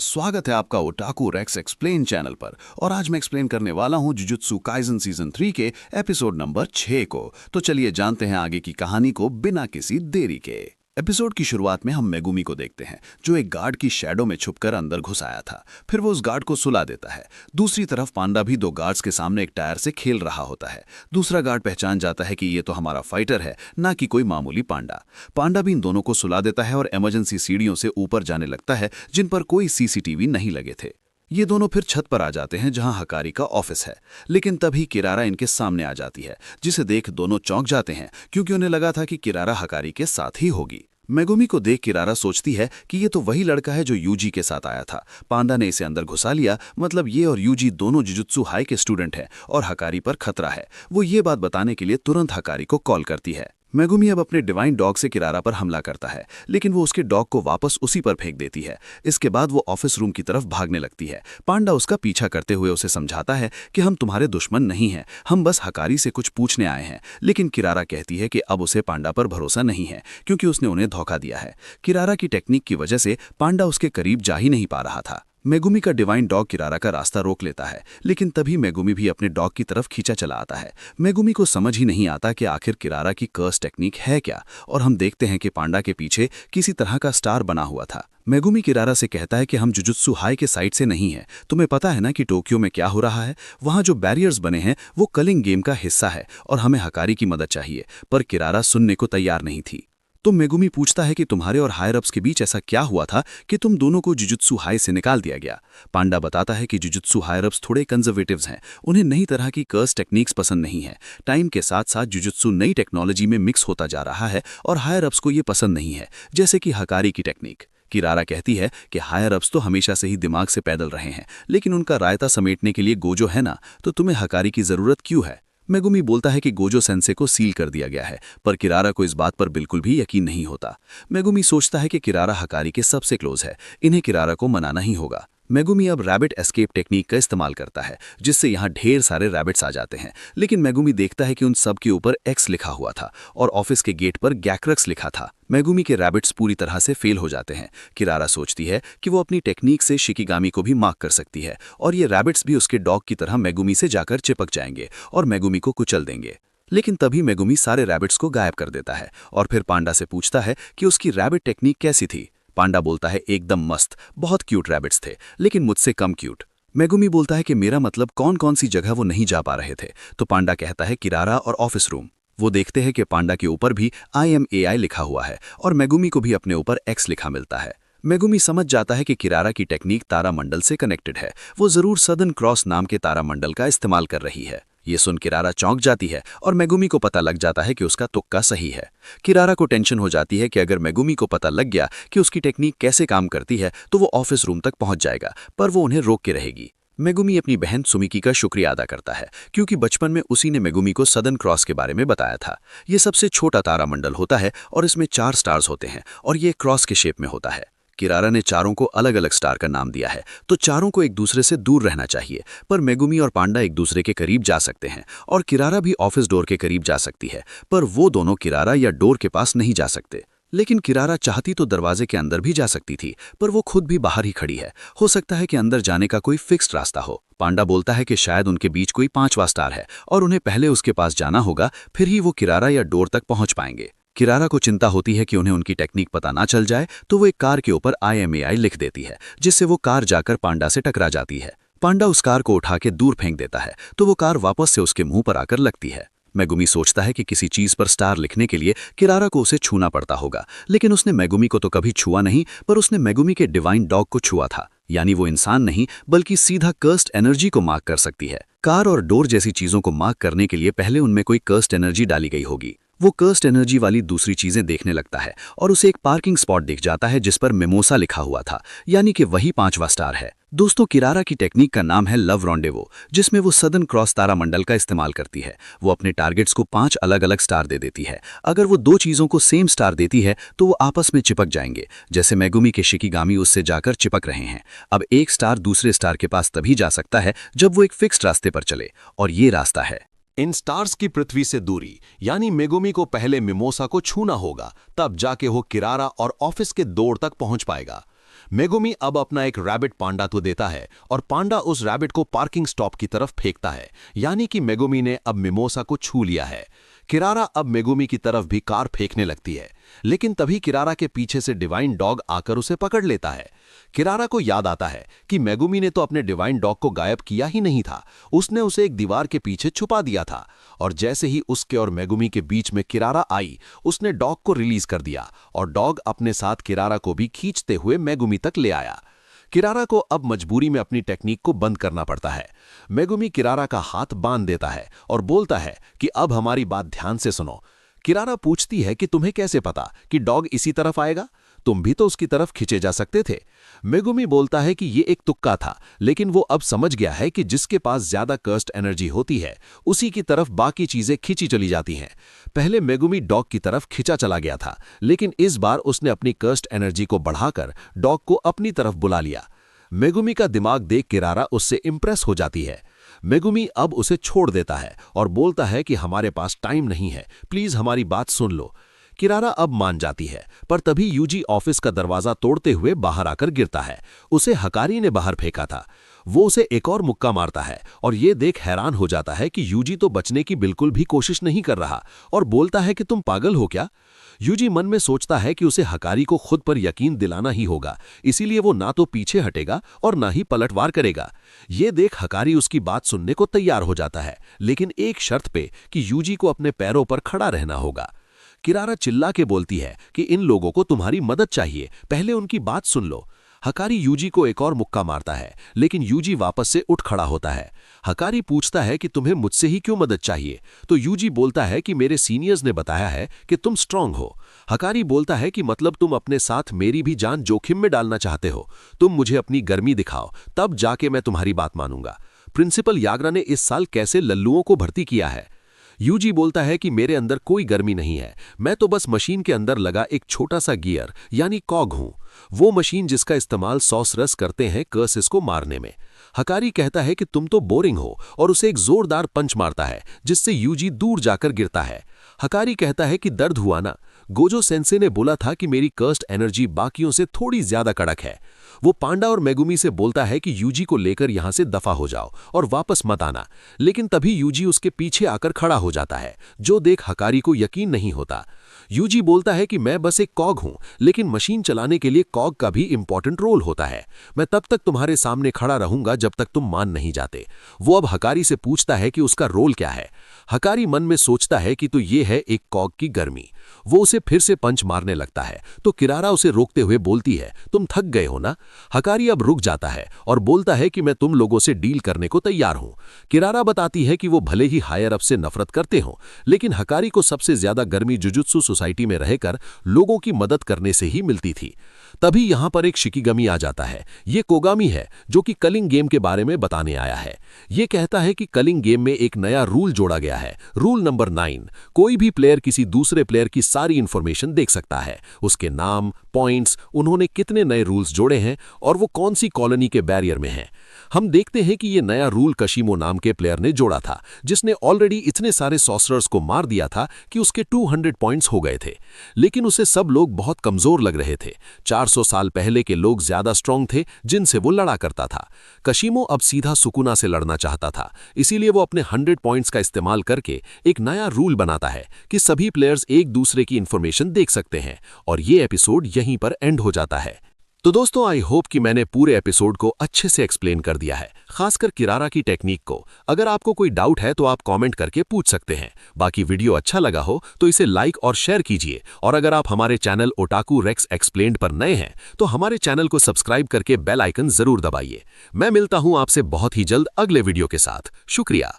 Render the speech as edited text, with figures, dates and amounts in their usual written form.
स्वागत है आपका ओटाकू रेक्स एक्सप्लेन चैनल पर। और आज मैं एक्सप्लेन करने वाला हूं जुजुत्सु काइजन सीजन 3 के एपिसोड नंबर 6 को। तो चलिए जानते हैं आगे की कहानी को बिना किसी देरी के। एपिसोड की शुरुआत में हम मेगुमी को देखते हैं जो एक गार्ड की शैडो में छुपकर अंदर घुस आया था। फिर वो उस गार्ड को सुला देता है। दूसरी तरफ पांडा भी दो गार्ड्स के सामने एक टायर से खेल रहा होता है। दूसरा गार्ड पहचान जाता है कि ये तो हमारा फाइटर है, ना कि कोई मामूली पांडा। पांडा भी इन दोनों को सुला देता है और इमरजेंसी सीढ़ियों से ऊपर जाने लगता है जिन पर कोई सीसीटीवी नहीं लगे थे। ये दोनों फिर छत पर आ जाते हैं जहां हकारी का ऑफिस है। लेकिन तभी किरारा इनके सामने आ जाती है, जिसे देख दोनों चौंक जाते हैं क्योंकि उन्हें लगा था कि किरारा हकारी के साथ ही होगी। मेगुमी को देख किरारा सोचती है कि ये तो वही लड़का है जो यूजी के साथ आया था। पांडा ने इसे अंदर घुसा लिया, मतलब ये और यूजी दोनों जुजुत्सु हाई के स्टूडेंट हैं और हकारी पर खतरा है। वो ये बात बताने के लिए तुरंत हकारी को कॉल करती है। मेगुमी अब अपने डिवाइन डॉग से किरारा पर हमला करता है, लेकिन वो उसके डॉग को वापस उसी पर फेंक देती है। इसके बाद वो ऑफिस रूम की तरफ भागने लगती है। पांडा उसका पीछा करते हुए उसे समझाता है कि हम तुम्हारे दुश्मन नहीं हैं, हम बस हकारी से कुछ पूछने आए हैं। लेकिन किरारा कहती है कि अब उसे पांडा पर भरोसा नहीं है क्योंकि उसने उन्हें धोखा दिया है। किरारा की टेक्निक की वजह से पांडा उसके करीब जा ही नहीं पा रहा था। मेगुमी का डिवाइन डॉग किरारा का रास्ता रोक लेता है, लेकिन तभी मेगुमी भी अपने डॉग की तरफ खींचा चला आता है। मेगुमी को समझ ही नहीं आता कि आखिर किरारा की कर्स टेक्निक है क्या, और हम देखते हैं कि पांडा के पीछे किसी तरह का स्टार बना हुआ था। मेगुमी किरारा से कहता है कि हम जुजुत्सु हाई के साइड से नहीं हैं। तुम्हें पता है ना कि टोक्यो में क्या हो रहा है? वहाँ जो बैरियर्स बने हैं वो कलिंग गेम का हिस्सा है और हमें हकारी की मदद चाहिए। पर किरारा सुनने को तैयार नहीं थी। तो मेगुमी पूछता है कि तुम्हारे और हायर अप्स के बीच ऐसा क्या हुआ था कि तुम दोनों को जुजुत्सु हाई से निकाल दिया गया। पांडा बताता है कि जुजुत्सु हायर अप्स थोड़े कंजर्वेटिव्स हैं, उन्हें नई तरह की कर्स टेक्निक्स पसंद नहीं है। टाइम के साथ साथ जुजुत्सु नई टेक्नोलॉजी में मिक्स होता जा रहा है और हायर अप्स को ये पसंद नहीं है, जैसे कि हकारी की टेक्निक। किरारा कहती है कि हायर अप्स तो हमेशा से ही दिमाग से पैदल रहे हैं, लेकिन उनका रायता समेटने के लिए गोजो है ना, तो तुम्हें हकारी की जरूरत क्यों है? मेगुमी बोलता है कि गोजो सेंसे को सील कर दिया गया है, पर किरारा को इस बात पर बिल्कुल भी यकीन नहीं होता। मेगुमी सोचता है कि किरारा हकारी के सबसे क्लोज है, इन्हें किरारा को मनाना ही होगा। मेगुमी अब रैबिट एस्केप टेक्निक का इस्तेमाल करता है, जिससे यहाँ ढेर सारे रैबिट्स आ जाते हैं। लेकिन मेगुमी देखता है कि उन सब के ऊपर एक्स लिखा हुआ था और ऑफिस के गेट पर गैक्रक्स लिखा था। मेगुमी के रैबिट्स पूरी तरह से फेल हो जाते हैं। किरारा सोचती है कि वो अपनी टेक्निक से शिकिगामी को भी मार्क कर सकती है और ये रैबिट्स भी उसके डॉग की तरह मेगुमी से जाकर चिपक जाएंगे और मेगुमी को कुचल देंगे। लेकिन तभी मेगुमी सारे रैबिट्स को गायब कर देता है और फिर पांडा से पूछता है कि उसकी रैबिट टेक्निक कैसी थी। पांडा बोलता है एकदम मस्त, बहुत क्यूट रैबिट्स थे, लेकिन मुझसे कम क्यूट। मेगुमी बोलता है कि मेरा मतलब कौन कौन सी जगह वो नहीं जा पा रहे थे। तो पांडा कहता है किरारा और ऑफिस रूम। वो देखते हैं कि पांडा के ऊपर भी IMAI लिखा हुआ है और मेगुमी को भी अपने ऊपर X लिखा मिलता है। मेगुमी समझ जाता है कि किरारा की टेक्निक तारामंडल से कनेक्टेड है, वो जरूर सदर्न क्रॉस नाम के तारामंडल का इस्तेमाल कर रही है। ये सुन किरारा चौंक जाती है और मेगुमी को पता लग जाता है कि उसका तुक्का सही है। किरारा को टेंशन हो जाती है कि अगर मेगुमी को पता लग गया कि उसकी टेक्निक कैसे काम करती है तो वो ऑफिस रूम तक पहुंच जाएगा, पर वो उन्हें रोक के रहेगी। मेगुमी अपनी बहन सुमिकी का शुक्रिया अदा करता है क्योंकि बचपन में उसी ने मेगुमी को सदर्न क्रॉस के बारे में बताया था। ये सबसे छोटा तारामंडल होता है और इसमें 4 स्टार्स होते हैं और ये क्रॉस के शेप में होता है। किरारा ने चारों को अलग अलग स्टार का नाम दिया है, तो चारों को एक दूसरे से दूर रहना चाहिए, पर मेगुमी और पांडा एक दूसरे के करीब जा सकते हैं और किरारा भी ऑफिस डोर के करीब जा सकती है, पर वो दोनों किरारा या डोर के पास नहीं जा सकते। लेकिन किरारा चाहती तो दरवाजे के अंदर भी जा सकती थी, पर वो खुद भी बाहर ही खड़ी है। हो सकता है कि अंदर जाने का कोई फिक्स्ड रास्ता हो। पांडा बोलता है कि शायद उनके बीच कोई 5वां स्टार है और उन्हें पहले उसके पास जाना होगा, फिर ही वो किरारा या डोर तक पहुंच पाएंगे। किरारा को चिंता होती है कि उन्हें उनकी टेक्निक पता ना चल जाए, तो वो एक कार के ऊपर IMAI लिख देती है, जिससे वो कार जाकर पांडा से टकरा जाती है। पांडा उस कार को उठा के दूर फेंक देता है, तो वो कार वापस से उसके मुंह पर आकर लगती है। मेगुमी सोचता है कि किसी चीज पर स्टार लिखने के लिए किरारा को उसे छूना पड़ता होगा, लेकिन उसने मेगुमी को तो कभी छुआ नहीं, पर उसने मेगुमी के डिवाइन डॉग को छुआ था। यानी वो इंसान नहीं बल्कि सीधा कर्स्ड एनर्जी को मार्क कर सकती है। कार और डोर जैसी चीजों को मार्क करने के लिए पहले उनमें कोई कर्स्ड एनर्जी डाली गई होगी। वो कर्स्ड एनर्जी वाली दूसरी चीजें देखने लगता है और उसे एक पार्किंग स्पॉट दिख जाता है जिस पर मिमोसा लिखा हुआ था, यानी कि वही 5वां स्टार है। दोस्तों, किरारा की टेक्निक का नाम है लव रॉन्डेवो, जिसमें वो सदर्न क्रॉस तारामंडल का इस्तेमाल करती है। वो अपने टारगेट्स को 5 अलग अलग स्टार दे देती है। अगर वो 2 चीजों को सेम स्टार देती है तो वो आपस में चिपक जाएंगे, जैसे मेगुमी के शिकिगामी उससे जाकर चिपक रहे हैं। अब एक स्टार दूसरे स्टार के पास तभी जा सकता है जब वो एक फिक्स्ड रास्ते पर चले, और ये रास्ता है इन स्टार्स की पृथ्वी से दूरी, यानी मेगुमी को पहले मिमोसा को छूना होगा, तब जाके वो किरारा और ऑफिस के डोर तक पहुंच पाएगा। मेगुमी अब अपना एक रैबिट पांडा को देता है और पांडा उस रैबिट को पार्किंग स्टॉप की तरफ फेंकता है, यानी कि मेगुमी ने अब मिमोसा को छू लिया है। किरारा अब मेगुमी की तरफ भी कार फेंकने लगती है, लेकिन तभी किरारा के पीछे से डिवाइन डॉग आकर उसे पकड़ लेता है। किरारा को याद आता है कि मेगुमी ने तो अपने डिवाइन डॉग को गायब किया ही नहीं था, उसने उसे एक दीवार के पीछे छुपा दिया था। और जैसे ही उसके और मेगुमी के बीच में किरारा आई, उसने डॉग को रिलीज कर दिया और डॉग अपने साथ किरारा को भी खींचते हुए मेगुमी तक ले आया। किरारा को अब मजबूरी में अपनी टेक्निक को बंद करना पड़ता है। मेगुमी किरारा का हाथ बांध देता है और बोलता है कि अब हमारी बात ध्यान से सुनो। किरारा पूछती है कि तुम्हें कैसे पता कि डॉग इसी तरफ आएगा, तुम भी तो उसकी तरफ खींचे जा सकते थे। मेगुमी बोलता है कि ये एक तुक्का था, लेकिन वो अब समझ गया है कि जिसके पास ज्यादा कर्स्ड एनर्जी होती है उसी की तरफ बाकी चीजें खींची चली जाती हैं। पहले मेगुमी डॉग की तरफ खींचा चला गया था, लेकिन इस बार उसने अपनी कर्स्ड एनर्जी को बढ़ाकर डॉग को अपनी तरफ बुला लिया। मेगुमी का दिमाग देख किरारा उससे इंप्रेस हो जाती है। मेगुमी अब उसे छोड़ देता है और बोलता है कि हमारे पास टाइम नहीं है, प्लीज हमारी बात सुन लो। किरारा अब मान जाती है, पर तभी यूजी ऑफिस का दरवाजा तोड़ते हुए बाहर आकर गिरता है। उसे हकारी ने बाहर फेंका था। वो उसे एक और मुक्का मारता है और ये देख हैरान हो जाता है कि यूजी तो बचने की बिल्कुल भी कोशिश नहीं कर रहा और बोलता है कि तुम पागल हो क्या। यूजी मन में सोचता है कि उसे हकारी को खुद पर यकीन दिलाना ही होगा, इसीलिए वो ना तो पीछे हटेगा और ना ही पलटवार करेगा। ये देख हकारी उसकी बात सुनने को तैयार हो जाता है, लेकिन एक शर्त पे कि यूजी को अपने पैरों पर खड़ा रहना होगा। किरारा चिल्ला के बोलती है कि इन लोगों को तुम्हारी मदद चाहिए, पहले उनकी बात सुन लो। हकारी यूजी को एक और मुक्का मारता है, लेकिन यूजी वापस से उठ खड़ा होता है। हकारी पूछता है कि तुम्हें मुझसे ही क्यों मदद चाहिए, तो यूजी बोलता है कि मेरे सीनियर्स ने बताया है कि तुम स्ट्रांग हो। हकारी बोलता है कि मतलब तुम अपने साथ मेरी भी जान जोखिम में डालना चाहते हो, तुम मुझे अपनी गर्मी दिखाओ, तब जाके मैं तुम्हारी बात मानूंगा। प्रिंसिपल याग्रा ने इस साल कैसे लल्लुओं को भर्ती किया है। यूजी बोलता है कि मेरे अंदर कोई गर्मी नहीं है, मैं तो बस मशीन के अंदर लगा एक छोटा सा गियर यानी कॉग हूं, वो मशीन जिसका इस्तेमाल सॉसरस करते हैं कर्सेस को मारने में। हकारी कहता है कि तुम तो बोरिंग हो और उसे एक जोरदार पंच मारता है, जिससे यूजी दूर जाकर गिरता है। हकारी कहता है कि दर्द हुआ ना, गोजो सेंसे ने बोला था कि मेरी कर्स्ड एनर्जी बाकियों से थोड़ी ज्यादा कड़क है। वो पांडा और मेगुमी से बोलता है कि यूजी को लेकर यहां से दफा हो जाओ और वापस मत आना, लेकिन तभी यूजी उसके पीछे आकर खड़ा हो जाता है, जो देख हकारी को यकीन नहीं होता। यूजी बोलता है कि मैं बस एक कॉग हूं, लेकिन मशीन चलाने के लिए कॉग का भी इंपॉर्टेंट रोल होता है। मैं तब तक तुम्हारे सामने खड़ा रहूंगा जब तक तुम मान नहीं जाते। वो अब हकारी से पूछता है कि उसका रोल क्या है। हकारी मन में सोचता है कि तो ये है एक कॉग की गर्मी। वो उसे फिर से पंच मारने लगता है, तो किरारा उसे रोकते हुए बोलती है, तुम थक गए हो ना। हकारी अब रुक जाता है और बोलता है कि मैं तुम लोगों से डील करने को तैयार हूं। किरारा बताती है कि वो भले ही हायर अप से नफरत करते हो, लेकिन हकारी को सबसे ज्यादा गर्मी जुजुत्सु सोसाइटी में रहकर लोगों की मदद करने से ही मिलती थी। तभी यहां पर एक शिकिगमी आ जाता है। ये कोगामी है, जो कि कलिंग गेम के बारे में बताने आया है। ये कहता है कि कलिंग गेम में एक नया रूल जोड़ा गया है, रूल नंबर 9। कोई भी प्लेयर किसी दूसरे प्लेयर की सारी इंफॉर्मेशन देख सकता है, उसके नाम, पॉइंट्स, उन्होंने कितने नए रूल्स जोड़े हैं और वो कौन सी कॉलोनी के बैरियर में हैं। हम देखते हैं कि ये नया रूल कशिमो नाम के प्लेयर ने जोड़ा था, जिसने ऑलरेडी इतने सारे सॉसरर्स को मार दिया था कि उसके 200 पॉइंट्स हो गए थे, लेकिन उसे सब लोग बहुत कमजोर लग रहे थे। 400 साल पहले के लोग ज्यादा स्ट्रांग थे जिनसे वो लड़ा करता था। कशिमो अब सीधा सुकुना से लड़ना चाहता था, इसीलिए वो अपने 100 पॉइंट्स का इस्तेमाल करके एक नया रूल बनाता है कि सभी प्लेयर्स एक दूसरे की इंफॉर्मेशन देख सकते हैं, और ये एपिसोड यहीं पर एंड हो जाता है। तो दोस्तों, आई होप कि मैंने पूरे एपिसोड को अच्छे से एक्सप्लेन कर दिया है, खासकर किरारा की टेक्निक को। अगर आपको कोई डाउट है तो आप कमेंट करके पूछ सकते हैं। बाकी वीडियो अच्छा लगा हो तो इसे लाइक और शेयर कीजिए, और अगर आप हमारे चैनल ओटाकू रेक्स एक्सप्लेन्ड पर नए हैं तो हमारे चैनल को सब्सक्राइब करके बेल आइकन जरूर दबाइए। मैं मिलता हूं आपसे बहुत ही जल्द अगले वीडियो के साथ। शुक्रिया।